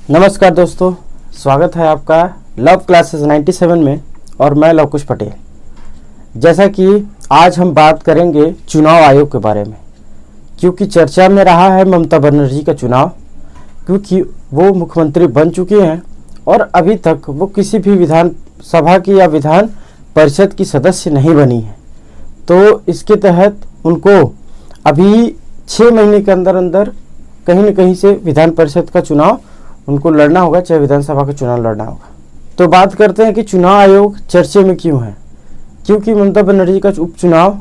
नमस्कार दोस्तों, स्वागत है आपका लव क्लासेस 97 में और मैं लवकुश पटेल। जैसा कि आज हम बात करेंगे चुनाव आयोग के बारे में, क्योंकि चर्चा में रहा है ममता बनर्जी का चुनाव, क्योंकि वो मुख्यमंत्री बन चुके हैं और अभी तक वो किसी भी विधान सभा की या विधान परिषद की सदस्य नहीं बनी है। तो इसके तहत उनको अभी 6 महीने के अंदर अंदर कहीं न कहीं से विधान परिषद का चुनाव उनको लड़ना होगा, चाहे विधानसभा का चुनाव लड़ना होगा। तो बात करते हैं कि चुनाव आयोग चर्चे में क्यों है। क्योंकि ममता बनर्जी का उपचुनाव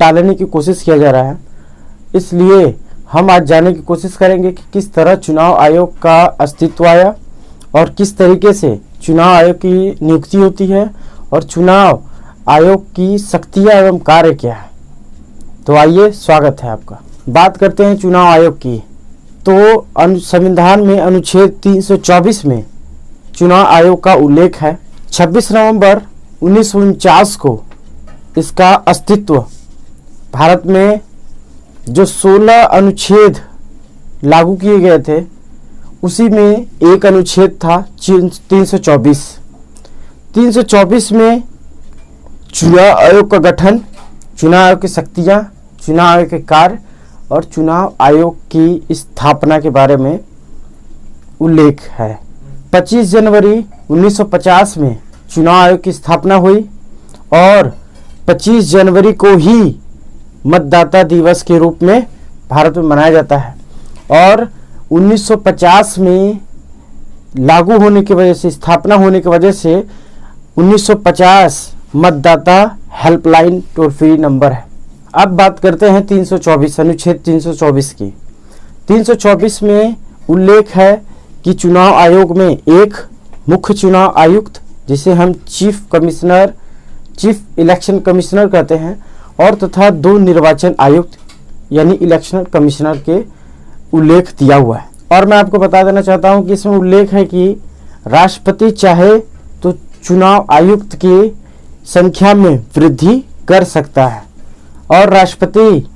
टालने की कोशिश किया जा रहा है, इसलिए हम आज जानने की कोशिश करेंगे कि किस तरह चुनाव आयोग का अस्तित्व आया और किस तरीके से चुनाव आयोग की नियुक्ति होती है और चुनाव आयोग की शक्तियाँ एवं कार्य क्या है। तो आइए, स्वागत है आपका। बात करते हैं चुनाव आयोग की। तो संविधान में अनुच्छेद 324 में चुनाव आयोग का उल्लेख है। 26 नवंबर 1949 को इसका अस्तित्व भारत में जो 16 अनुच्छेद लागू किए गए थे, उसी में एक अनुच्छेद था 324। 324 में चुनाव आयोग का गठन, चुनाव आयोग की शक्तियाँ, चुनाव आयोग के कार्य और चुनाव आयोग की स्थापना के बारे में उल्लेख है। 25 जनवरी 1950 में चुनाव आयोग की स्थापना हुई और 25 जनवरी को ही मतदाता दिवस के रूप में भारत में मनाया जाता है। और 1950 में लागू होने की वजह से, स्थापना होने की वजह से 1950 मतदाता हेल्पलाइन टोल फ्री नंबर है। अब बात करते हैं 324 अनुच्छेद 324 की। 324 में उल्लेख है कि चुनाव आयोग में एक मुख्य चुनाव आयुक्त, जिसे हम चीफ इलेक्शन कमिश्नर कहते हैं, और तथा 2 निर्वाचन आयुक्त यानी इलेक्शन कमिश्नर के उल्लेख दिया हुआ है। और मैं आपको बता देना चाहता हूं कि इसमें उल्लेख है कि राष्ट्रपति चाहे तो चुनाव आयुक्त की संख्या में वृद्धि कर सकता है और राष्ट्रपति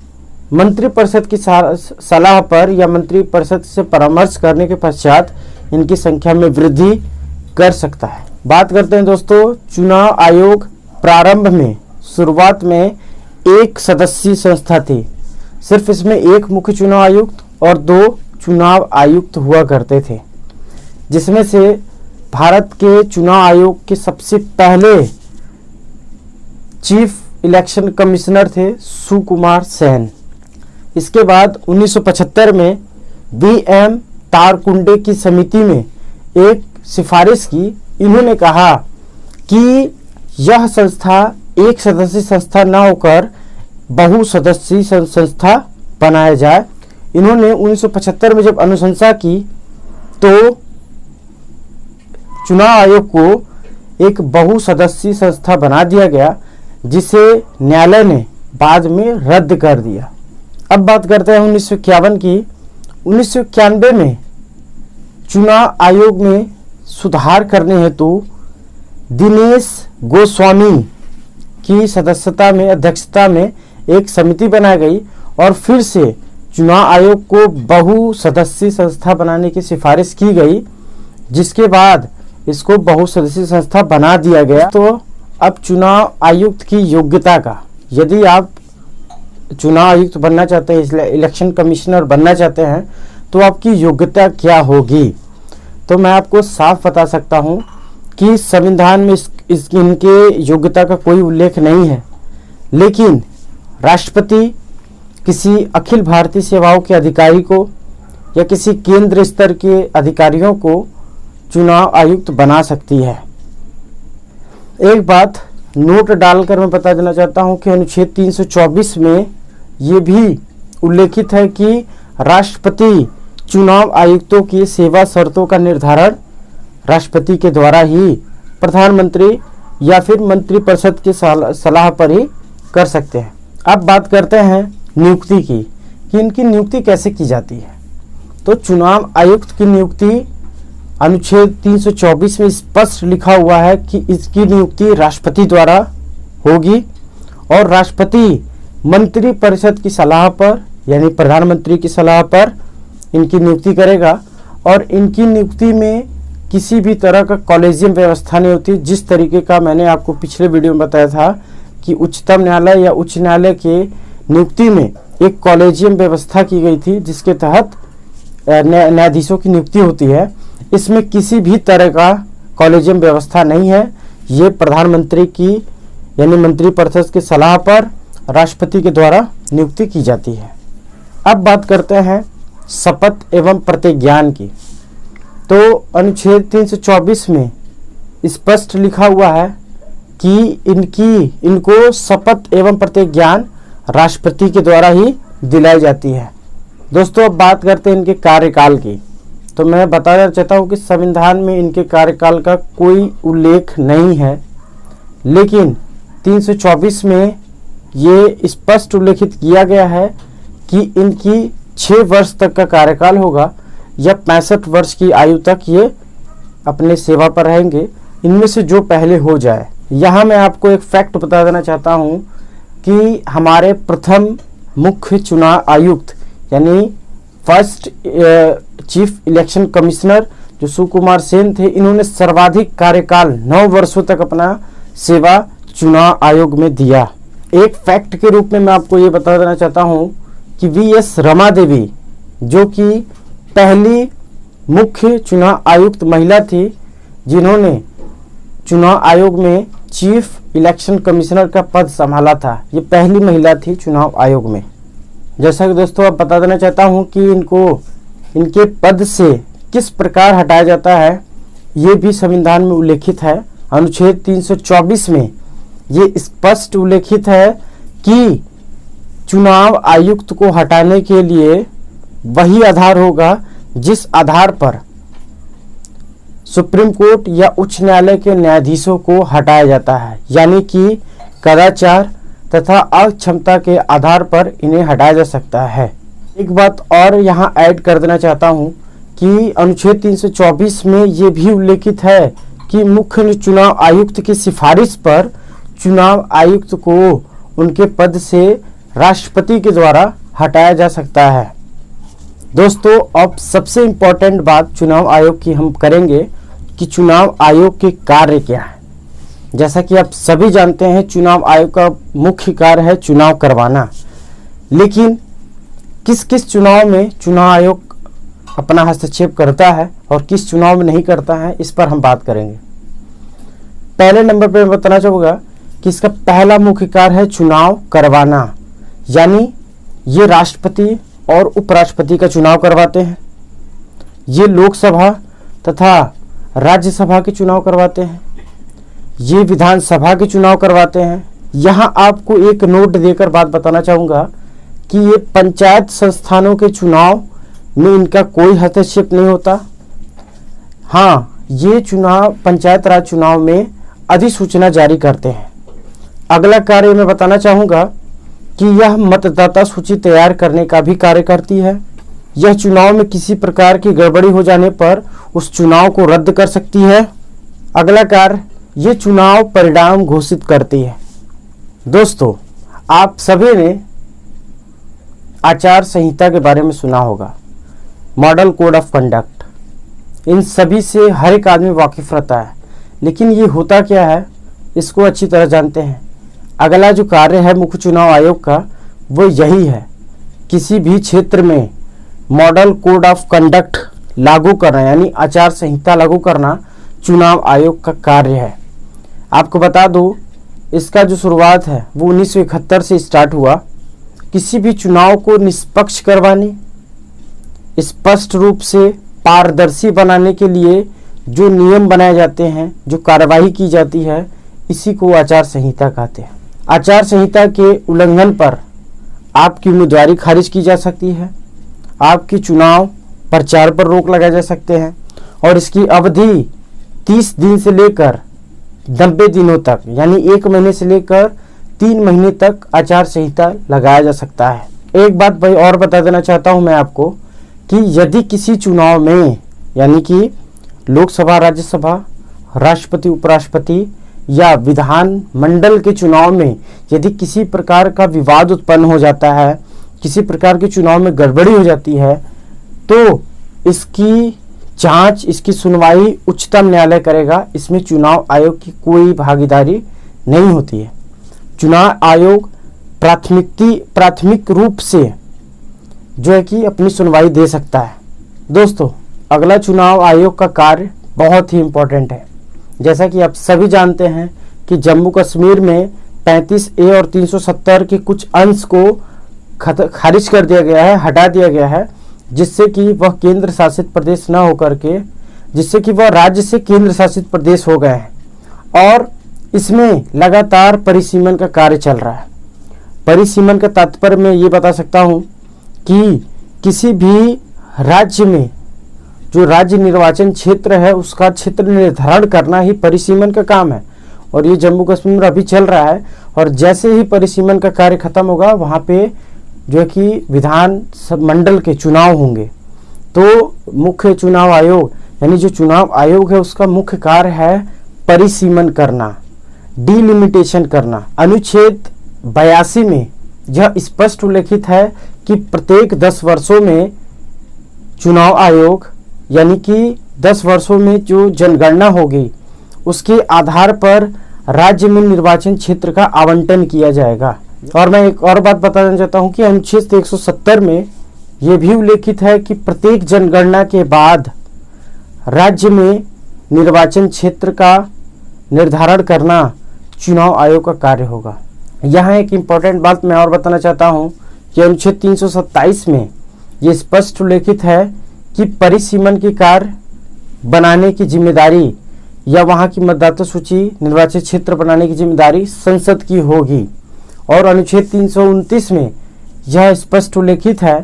मंत्रिपरिषद की सलाह पर या मंत्रिपरिषद से परामर्श करने के पश्चात इनकी संख्या में वृद्धि कर सकता है। बात करते हैं दोस्तों, चुनाव आयोग प्रारंभ में, शुरुआत में एक सदस्यीय संस्था थी। सिर्फ इसमें एक मुख्य चुनाव आयुक्त और 2 चुनाव आयुक्त हुआ करते थे, जिसमें से भारत के चुनाव आयोग के सबसे पहले चीफ इलेक्शन कमिश्नर थे सुकुमार सेन। इसके बाद 1975 में BM तारकुंडे की समिति में एक सिफारिश की। इन्होंने कहा कि यह संस्था एक सदस्यीय संस्था न होकर बहुसदस्यीय संस्था बनाया जाए। इन्होंने 1975 में जब अनुशंसा की तो चुनाव आयोग को एक बहुसदस्यीय संस्था बना दिया गया, जिसे न्यायालय ने बाद में रद्द कर दिया। अब बात करते हैं 1951 की। 1991 में चुनाव आयोग में सुधार करने हेतु दिनेश गोस्वामी की सदस्यता में, अध्यक्षता में एक समिति बनाई गई और फिर से चुनाव आयोग को बहुसदस्यीय संस्था बनाने की सिफारिश की गई, जिसके बाद इसको बहुसदस्यीय संस्था बना दिया गया। तो अब चुनाव आयुक्त की योग्यता का, यदि आप चुनाव आयुक्त बनना चाहते हैं, इलेक्शन कमिश्नर बनना चाहते हैं, तो आपकी योग्यता क्या होगी। तो मैं आपको साफ बता सकता हूं कि संविधान में इनके योग्यता का कोई उल्लेख नहीं है, लेकिन राष्ट्रपति किसी अखिल भारतीय सेवाओं के अधिकारी को या किसी केंद्र स्तर के अधिकारियों को चुनाव आयुक्त बना सकती है। एक बात नोट डालकर मैं बता देना चाहता हूं कि अनुच्छेद 324 में ये भी उल्लेखित है कि राष्ट्रपति चुनाव आयुक्तों की सेवा शर्तों का निर्धारण राष्ट्रपति के द्वारा ही प्रधानमंत्री या फिर मंत्रिपरिषद की सलाह पर ही कर सकते हैं। अब बात करते हैं नियुक्ति की, कि इनकी नियुक्ति कैसे की जाती है। तो चुनाव आयुक्त की नियुक्ति अनुच्छेद 324 में स्पष्ट लिखा हुआ है कि इसकी नियुक्ति राष्ट्रपति द्वारा होगी और राष्ट्रपति मंत्रिपरिषद की सलाह पर यानी प्रधानमंत्री की सलाह पर इनकी नियुक्ति करेगा और इनकी नियुक्ति में किसी भी तरह का कॉलेजियम व्यवस्था नहीं होती। जिस तरीके का मैंने आपको पिछले वीडियो में बताया था कि उच्चतम न्यायालय या उच्च न्यायालय के नियुक्ति में एक कॉलेजियम व्यवस्था की गई थी, जिसके तहत न्यायाधीशों की नियुक्ति होती है। इसमें किसी भी तरह का कॉलेजियम व्यवस्था नहीं है। ये प्रधानमंत्री की यानी मंत्रिपरिषद की सलाह पर राष्ट्रपति के द्वारा नियुक्ति की जाती है। अब बात करते हैं शपथ एवं प्रतिज्ञान की। तो अनुच्छेद 324 में स्पष्ट लिखा हुआ है कि इनको शपथ एवं प्रतिज्ञान राष्ट्रपति के द्वारा ही दिलाई जाती है। दोस्तों, अब बात करते हैं इनके कार्यकाल की। तो मैं बताना चाहता हूं कि संविधान में इनके कार्यकाल का कोई उल्लेख नहीं है, लेकिन 324 में ये स्पष्ट उल्लेखित किया गया है कि इनकी 6 वर्ष तक का कार्यकाल होगा या 65 वर्ष की आयु तक ये अपने सेवा पर रहेंगे, इनमें से जो पहले हो जाए। यहाँ मैं आपको एक फैक्ट बता देना चाहता हूँ कि हमारे प्रथम मुख्य चुनाव आयुक्त यानी फर्स्ट चीफ इलेक्शन कमिश्नर जो सुकुमार सेन थे, इन्होंने सर्वाधिक कार्यकाल 9 वर्षों तक अपना सेवा चुनाव आयोग में दिया। एक फैक्ट के रूप में मैं आपको ये बता देना चाहता हूँ कि वी.एस. रमा देवी जो कि पहली मुख्य चुनाव आयुक्त महिला थी, जिन्होंने चुनाव आयोग में चीफ इलेक्शन कमिश्नर का पद संभाला था, ये पहली महिला थी चुनाव आयोग में। जैसा कि दोस्तों अब बता देना चाहता हूं कि इनके पद से किस प्रकार हटाया जाता है, ये भी संविधान में उल्लेखित है। अनुच्छेद 324 में ये स्पष्ट उल्लेखित है कि चुनाव आयुक्त को हटाने के लिए वही आधार होगा जिस आधार पर सुप्रीम कोर्ट या उच्च न्यायालय के न्यायाधीशों को हटाया जाता है, यानी कि कदाचार तथा अक्षमता के आधार पर इन्हें हटाया जा सकता है। एक बात और यहाँ ऐड कर देना चाहता हूँ कि अनुच्छेद 324 में ये भी उल्लेखित है कि मुख्य चुनाव आयुक्त की सिफारिश पर चुनाव आयुक्त को उनके पद से राष्ट्रपति के द्वारा हटाया जा सकता है। दोस्तों, अब सबसे इम्पोर्टेंट बात चुनाव आयोग की हम करेंगे कि चुनाव आयोग के कार्य क्या है। जैसा कि आप सभी जानते हैं, चुनाव आयोग का मुख्य कार्य है चुनाव करवाना, लेकिन किस किस चुनाव में चुनाव आयोग अपना हस्तक्षेप करता है और किस चुनाव में नहीं करता है, इस पर हम बात करेंगे। पहले नंबर पर मैं बताना चाहूँगा कि इसका पहला मुख्य कार्य है चुनाव करवाना, यानी ये राष्ट्रपति और उपराष्ट्रपति का चुनाव करवाते हैं। ये लोकसभा तथा राज्यसभा के चुनाव करवाते हैं। ये विधानसभा के चुनाव करवाते हैं। यहाँ आपको एक नोट देकर बात बताना चाहूँगा कि ये पंचायत संस्थानों के चुनाव में इनका कोई हस्तक्षेप नहीं होता। हाँ, ये चुनाव पंचायत राज चुनाव में अधिसूचना जारी करते हैं। अगला कार्य मैं बताना चाहूँगा कि यह मतदाता सूची तैयार करने का भी कार्य करती है। यह चुनाव में किसी प्रकार की गड़बड़ी हो जाने पर उस चुनाव को रद्द कर सकती है। अगला कार्य, ये चुनाव परिणाम घोषित करती है। दोस्तों, आप सभी ने आचार संहिता के बारे में सुना होगा, मॉडल कोड ऑफ कंडक्ट। इन सभी से हर एक आदमी वाकिफ रहता है, लेकिन ये होता क्या है इसको अच्छी तरह जानते हैं। अगला जो कार्य है मुख्य चुनाव आयोग का, वो यही है, किसी भी क्षेत्र में मॉडल कोड ऑफ कंडक्ट लागू करना, यानी आचार संहिता लागू करना चुनाव आयोग का कार्य है। आपको बता दूं, इसका जो शुरुआत है वो 1971 से स्टार्ट हुआ। किसी भी चुनाव को निष्पक्ष करवाने, स्पष्ट रूप से पारदर्शी बनाने के लिए जो नियम बनाए जाते हैं, जो कार्यवाही की जाती है, इसी को आचार संहिता कहते हैं। आचार संहिता के उल्लंघन पर आपकी उम्मीदवारी खारिज की जा सकती है, आपकी चुनाव प्रचार पर रोक लगाए जा सकते हैं, और इसकी अवधि 30 दिन से लेकर 90 दिनों तक, यानी 1 महीने से लेकर 3 महीने तक आचार संहिता लगाया जा सकता है। एक बात भाई और बता देना चाहता हूं मैं आपको कि यदि किसी चुनाव में, यानी कि लोकसभा, राज्यसभा, राष्ट्रपति, उपराष्ट्रपति या विधान मंडल के चुनाव में यदि किसी प्रकार का विवाद उत्पन्न हो जाता है, किसी प्रकार के चुनाव में गड़बड़ी हो जाती है, तो इसकी जांच, इसकी सुनवाई उच्चतम न्यायालय करेगा। इसमें चुनाव आयोग की कोई भागीदारी नहीं होती है। चुनाव आयोग प्राथमिक रूप से जो है कि अपनी सुनवाई दे सकता है। दोस्तों, अगला चुनाव आयोग का कार्य बहुत ही इम्पोर्टेंट है। जैसा कि आप सभी जानते हैं कि जम्मू कश्मीर में 35A और 370 के कुछ अंश को खारिज कर दिया गया है, हटा दिया गया है, जिससे कि वह केंद्र शासित प्रदेश न होकर के, जिससे कि वह राज्य से केंद्र शासित प्रदेश हो गए हैं। और इसमें लगातार परिसीमन का कार्य चल रहा है। परिसीमन का तात्पर्य मैं ये बता सकता हूँ कि किसी भी राज्य में जो राज्य निर्वाचन क्षेत्र है उसका क्षेत्र निर्धारण करना ही परिसीमन का काम है। और ये जम्मू कश्मीर में अभी चल रहा है। और जैसे ही परिसीमन का कार्य खत्म होगा, वहाँ पे जो है कि विधान मंडल के चुनाव होंगे। तो मुख्य चुनाव आयोग यानी जो चुनाव आयोग है उसका मुख्य कार्य है परिसीमन करना, डिलिमिटेशन करना। अनुच्छेद 82 में यह स्पष्ट उल्लेखित है कि प्रत्येक 10 वर्षों में चुनाव आयोग यानी कि 10 वर्षों में जो जनगणना होगी उसके आधार पर राज्य में निर्वाचन क्षेत्र का आवंटन किया जाएगा। और मैं एक और बात बताना चाहता हूं कि अनुच्छेद 170 में यह भी उल्लेखित है कि प्रत्येक जनगणना के बाद राज्य में निर्वाचन क्षेत्र का निर्धारण करना चुनाव आयोग का कार्य होगा। यहाँ एक इम्पॉर्टेंट बात मैं और बताना चाहता हूँ कि अनुच्छेद 327 में ये स्पष्ट उल्लेखित है कि परिसीमन की कार्य बनाने की जिम्मेदारी या वहाँ की मतदाता सूची निर्वाचित क्षेत्र बनाने की जिम्मेदारी संसद की होगी। और अनुच्छेद 329 में यह स्पष्ट उल्लेखित है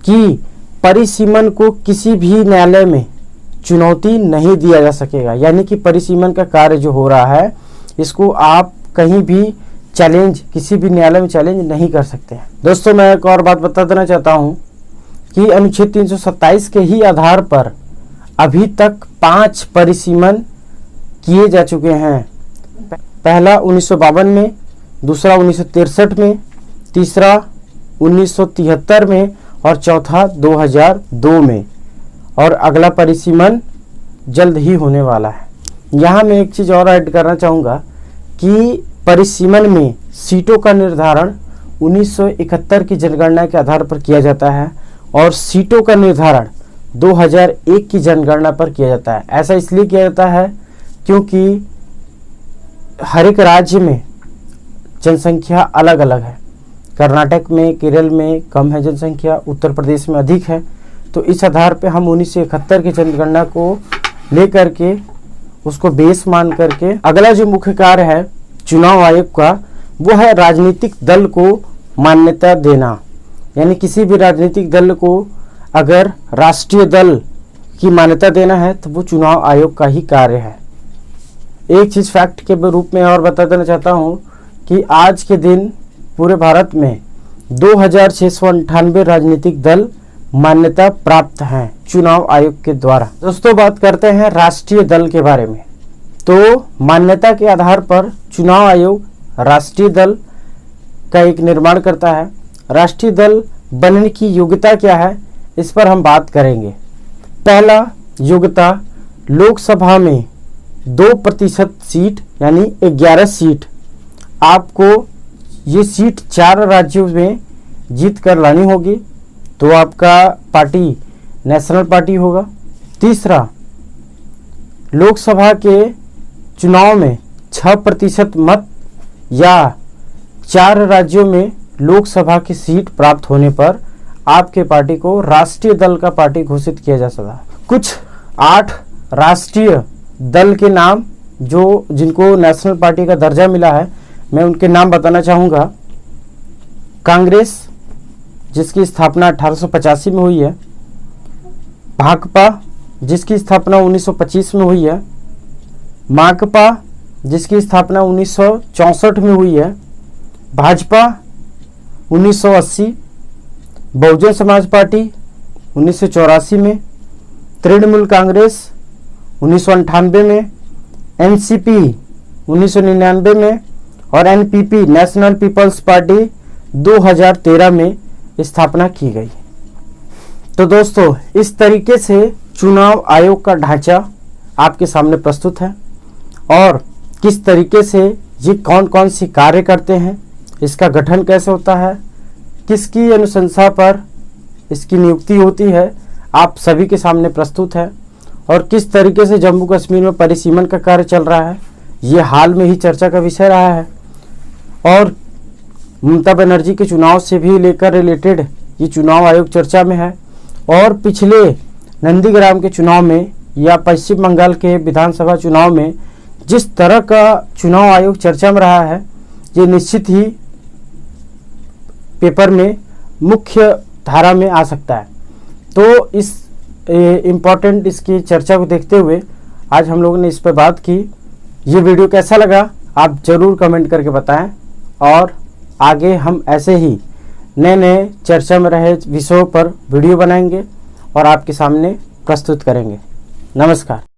कि परिसीमन को किसी भी न्यायालय में चुनौती नहीं दिया जा सकेगा। यानी कि परिसीमन का कार्य जो हो रहा है इसको आप कहीं भी चैलेंज, किसी भी न्यायालय में चैलेंज नहीं कर सकते हैं। दोस्तों, मैं एक और बात बता देना चाहता हूं कि अनुच्छेद 327 के ही आधार पर अभी तक 5 परिसीमन किए जा चुके हैं। पहला 1952 में, दूसरा 1963 में, तीसरा 1973 में और चौथा 2002 में। और अगला परिसीमन जल्द ही होने वाला है। यहाँ मैं एक चीज़ और ऐड करना चाहूँगा कि परिसीमन में सीटों का निर्धारण 1971 की जनगणना के आधार पर किया जाता है और सीटों का निर्धारण 2001 की जनगणना पर किया जाता है। ऐसा इसलिए किया जाता है क्योंकि हर एक राज्य में जनसंख्या अलग अलग है। कर्नाटक में, केरल में कम है जनसंख्या, उत्तर प्रदेश में अधिक है। तो इस आधार पे हम 1971 की जनगणना को लेकर के उसको बेस मान करके अगला जो मुख्य कार्य है चुनाव आयोग का वो है राजनीतिक दल को मान्यता देना। यानी किसी भी राजनीतिक दल को अगर राष्ट्रीय दल की मान्यता देना है तो वो चुनाव आयोग का ही कार्य है। एक चीज़ फैक्ट के रूप में और बता देना चाहता हूँ कि आज के दिन पूरे भारत में 2698 राजनीतिक दल मान्यता प्राप्त हैं चुनाव आयोग के द्वारा। दोस्तों, बात करते हैं राष्ट्रीय दल के बारे में। तो मान्यता के आधार पर चुनाव आयोग राष्ट्रीय दल का एक निर्माण करता है। राष्ट्रीय दल बनने की योग्यता क्या है, इस पर हम बात करेंगे। पहला योग्यता, लोकसभा में 2% सीट यानी 11 सीट आपको ये सीट 4 राज्यों में जीत कर लानी होगी, तो आपका पार्टी नेशनल पार्टी होगा। तीसरा, लोकसभा के चुनाव में 6% मत या 4 राज्यों में लोकसभा की सीट प्राप्त होने पर आपके पार्टी को राष्ट्रीय दल का पार्टी घोषित किया जा सकता है। कुछ 8 राष्ट्रीय दल के नाम जो जिनको नेशनल पार्टी का दर्जा मिला है, मैं उनके नाम बताना चाहूँगा। कांग्रेस, जिसकी स्थापना 1885 में हुई है। भाकपा, जिसकी स्थापना 1925 में हुई है। माकपा, जिसकी स्थापना 1964 में हुई है। भाजपा 1980, बहुजन समाज पार्टी 1984 में, तृणमूल कांग्रेस 1998 में, एनसीपी 1999 में और एनपीपी नेशनल पीपल्स पार्टी 2013 में स्थापना की गई। तो दोस्तों, इस तरीके से चुनाव आयोग का ढांचा आपके सामने प्रस्तुत है और किस तरीके से ये कौन कौन सी कार्य करते हैं, इसका गठन कैसे होता है, किसकी अनुशंसा पर इसकी नियुक्ति होती है, आप सभी के सामने प्रस्तुत है। और किस तरीके से जम्मू कश्मीर में परिसीमन का कार्य चल रहा है, ये हाल में ही चर्चा का विषय रहा है। और ममता बनर्जी के चुनाव से भी लेकर रिलेटेड ये चुनाव आयोग चर्चा में है। और पिछले नंदीग्राम के चुनाव में या पश्चिम बंगाल के विधानसभा चुनाव में जिस तरह का चुनाव आयोग चर्चा में रहा है, ये निश्चित ही पेपर में मुख्य धारा में आ सकता है। तो इस इम्पॉर्टेंट इसकी चर्चा को देखते हुए आज हम लोगों ने इस पर बात की। ये वीडियो कैसा लगा आप ज़रूर कमेंट करके बताएं और आगे हम ऐसे ही नए नए चर्चा में रहे विषयों पर वीडियो बनाएंगे और आपके सामने प्रस्तुत करेंगे। नमस्कार।